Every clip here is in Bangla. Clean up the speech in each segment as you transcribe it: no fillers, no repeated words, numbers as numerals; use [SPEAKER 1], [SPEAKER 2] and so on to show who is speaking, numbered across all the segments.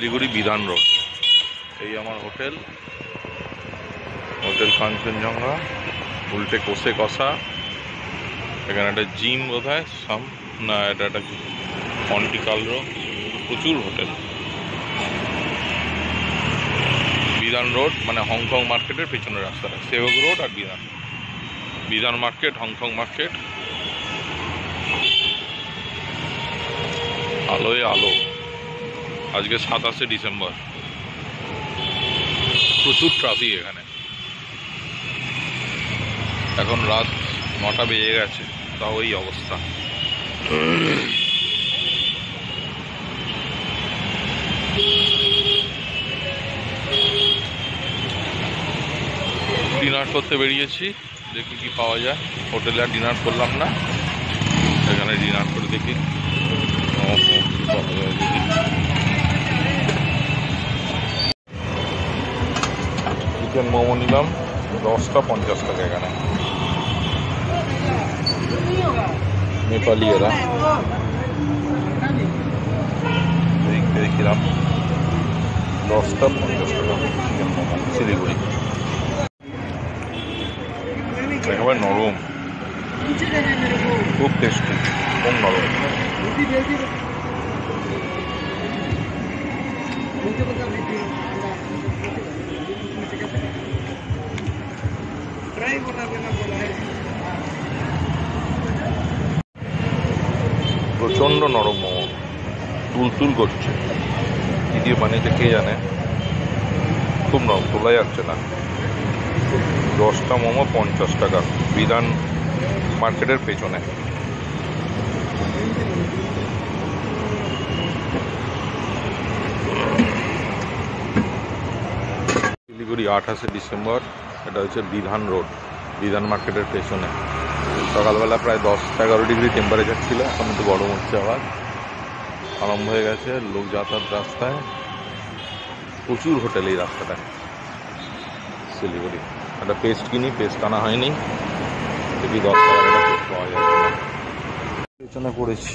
[SPEAKER 1] শিলিগুড়ি বিধান রোড। এই আমার হোটেল, হোটেল কাঞ্চনজঙ্ঘা, উল্টে কোষে কষা। এখানে একটা জিম বোধ হয় না, এটা একটা মন্টি কার্লো, প্রচুর হোটেল। বিধান রোড মানে হংকং মার্কেটের পেছনের রাস্তাটা, সেবক রোড আর বিধান মার্কেট, হংকং মার্কেট। আলোয় আলো। আজকে 27শে ডিসেম্বর। প্রচুর ট্রাফিক এখানে। এখন রাত 9টা বেজে গেছে, তাও এই অবস্থা। ডিনার করতে বেরিয়েছি, দেখি কি পাওয়া যায়। হোটেলে আর ডিনার করলাম না, এখানে ডিনার করে দেখি চিকেন মোমো নিলাম, 10টা 50 টাকা। এখানে নেপালি এরা, দেখছিলাম 10টা 50 টাকা চিকেন মোমো। শিলিগুড়ি একেবারে নরম, খুব টেস্টি, খুব নরম। প্রচন্ড নরম মোমো, তুলতুল করছে। কি দিয়ে বানিয়েছে কে জানে, খুব নরম, তোলা যাচ্ছে না। 10টা মোমো 50 টাকা, বিধান মার্কেটের পেছনে। শিলিগুড়ি 28শে ডিসেম্বর। এটা হচ্ছে বিধান রোড, বিধান মার্কেটের পেছনে। সকালবেলা প্রায় 10-11 ডিগ্রি টেম্পারেচার ছিল, এখন একটু গরম হচ্ছে, আবার আরম্ভ হয়ে গেছে লোক যাতায়াত রাস্তায়। প্রচুর হোটেল এই রাস্তাটায়। শিলিগুড়ি একটা পেস্ট কিনি, পেস্ট আনা হয়নি, দেখি 10 টাকার একটা পেস্ট পাওয়া যাচ্ছে না। পেছনে পড়েছি,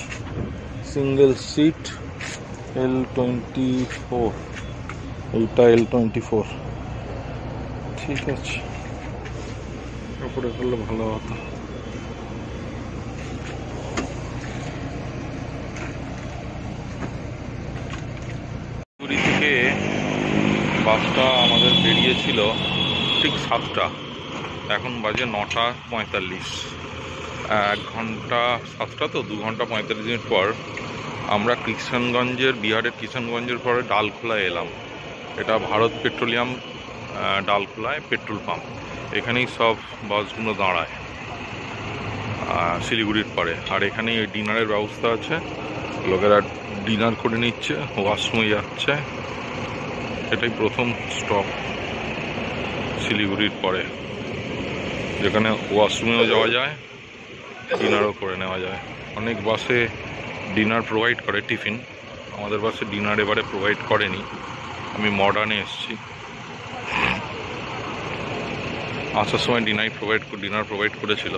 [SPEAKER 1] সিঙ্গেল সিট L24, এইটা L24। ঠিক আছে, উপরে করলে ভালো হতো। পুরী থেকে বাসটা আমাদের বেরিয়েছিল ঠিক 7টা, এখন বাজে 9টা 45। 1 ঘন্টা, 7টা তো 2 ঘন্টা 45 মিনিট পর আমরা কিষানগঞ্জের, বিহারের কিষানগঞ্জের পরে ডালখোলায় এলাম। এটা ভারত পেট্রোলিয়াম ডালখোলায় পেট্রোল পাম্প। এখানেই সব বাসগুলো দাঁড়ায় শিলিগুড়ির পরে। আর এখানেই ডিনারের ব্যবস্থা আছে, লোকেরা ডিনার করে নিচ্ছে, ওয়াশরুমে যাচ্ছে। এটাই প্রথম স্টপ শিলিগুড়ির পরে, যেখানে ওয়াশরুমেও যাওয়া যায়, ডিনারও করে নেওয়া যায়। অনেক বাসে ডিনার প্রোভাইড করে, টিফিন। আমাদের বাসে ডিনার এবারে প্রোভাইড করেনি, আমি মডার্নে এসেছি। আসার সময় ডিনার প্রোভাইড করেছিল।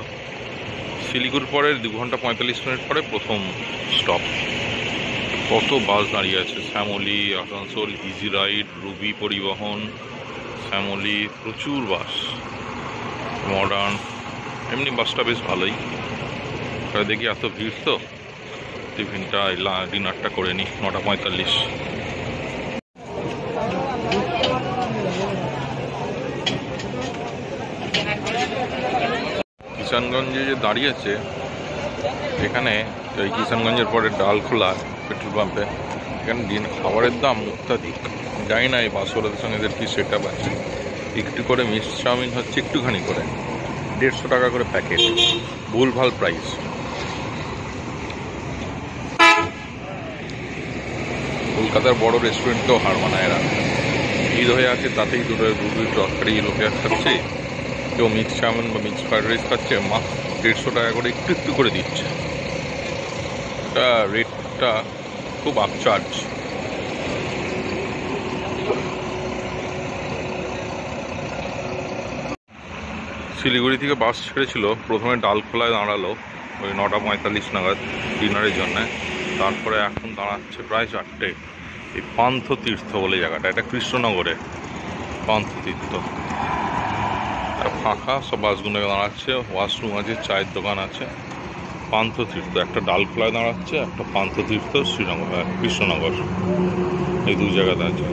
[SPEAKER 1] শিলিগুড়ির পরে 2 ঘন্টা 45 মিনিট পরে প্রথম স্টপ। কত বাস দাঁড়িয়ে আছে, শ্যামলী, আসানসোল, ইজি রাইড, রুবি পরিবহন, শ্যামলী, প্রচুর বাস, মডার্ন। এমনি বাসটা বেশ ভালোই। দেখি এত ভিড় তো, টিফিনটা ডিনারটা করে নিই। 9টা 45। কিষানগঞ্জে যে দাঁড়িয়েছে, এখানে ওই কিষানগঞ্জের পরে ডালখোলা পেট্রোল পাম্পে, এখানে খাবারের দাম অত্যাধিক। জানি না এই বাসওয়ালাদের সঙ্গে এদের কি সেট আপ আছে। একটু করে মিক্সড চাউমিন হচ্ছে একটুখানি করে, 150 টাকা করে প্যাকেট, ভুলভাল প্রাইস। কলকাতার বড় রেস্টুরেন্টকেও হার মানায় এরা। ঈদ হয়ে আছে, তাতেই দুটো তরকারি লোকে খাচ্ছে, কেউ মিক্সড চাউমিন বা মিক্সড ফ্রাইড রাইস খাচ্ছে, মাত্র 150 টাকা করে একটু একটু করে দিচ্ছে। এটা রেটটা খুব আপচার্জ। শিলিগুড়ি থেকে বাস ছেড়েছিল, প্রথমে ডালখোলায় দাঁড়ালো ওই 9টা 45 নাগাদ ডিনারের জন্য। তারপরে এখন দাঁড়াচ্ছে প্রায় 4টে। এই পান্থতীর্থ বলে জায়গাটা, এটা কৃষ্ণনগরে পান্থতীর্থ। আর ফাঁকা, সব বাসগুলো দাঁড়াচ্ছে, ওয়াশরুম আছে, চায়ের দোকান আছে। পান্থতীর্থ একটা ডালখোলায় দাঁড়াচ্ছে, একটা পান্থতীর্থ শ্রীনগর কৃষ্ণনগর, এই দু জায়গাতে আছে।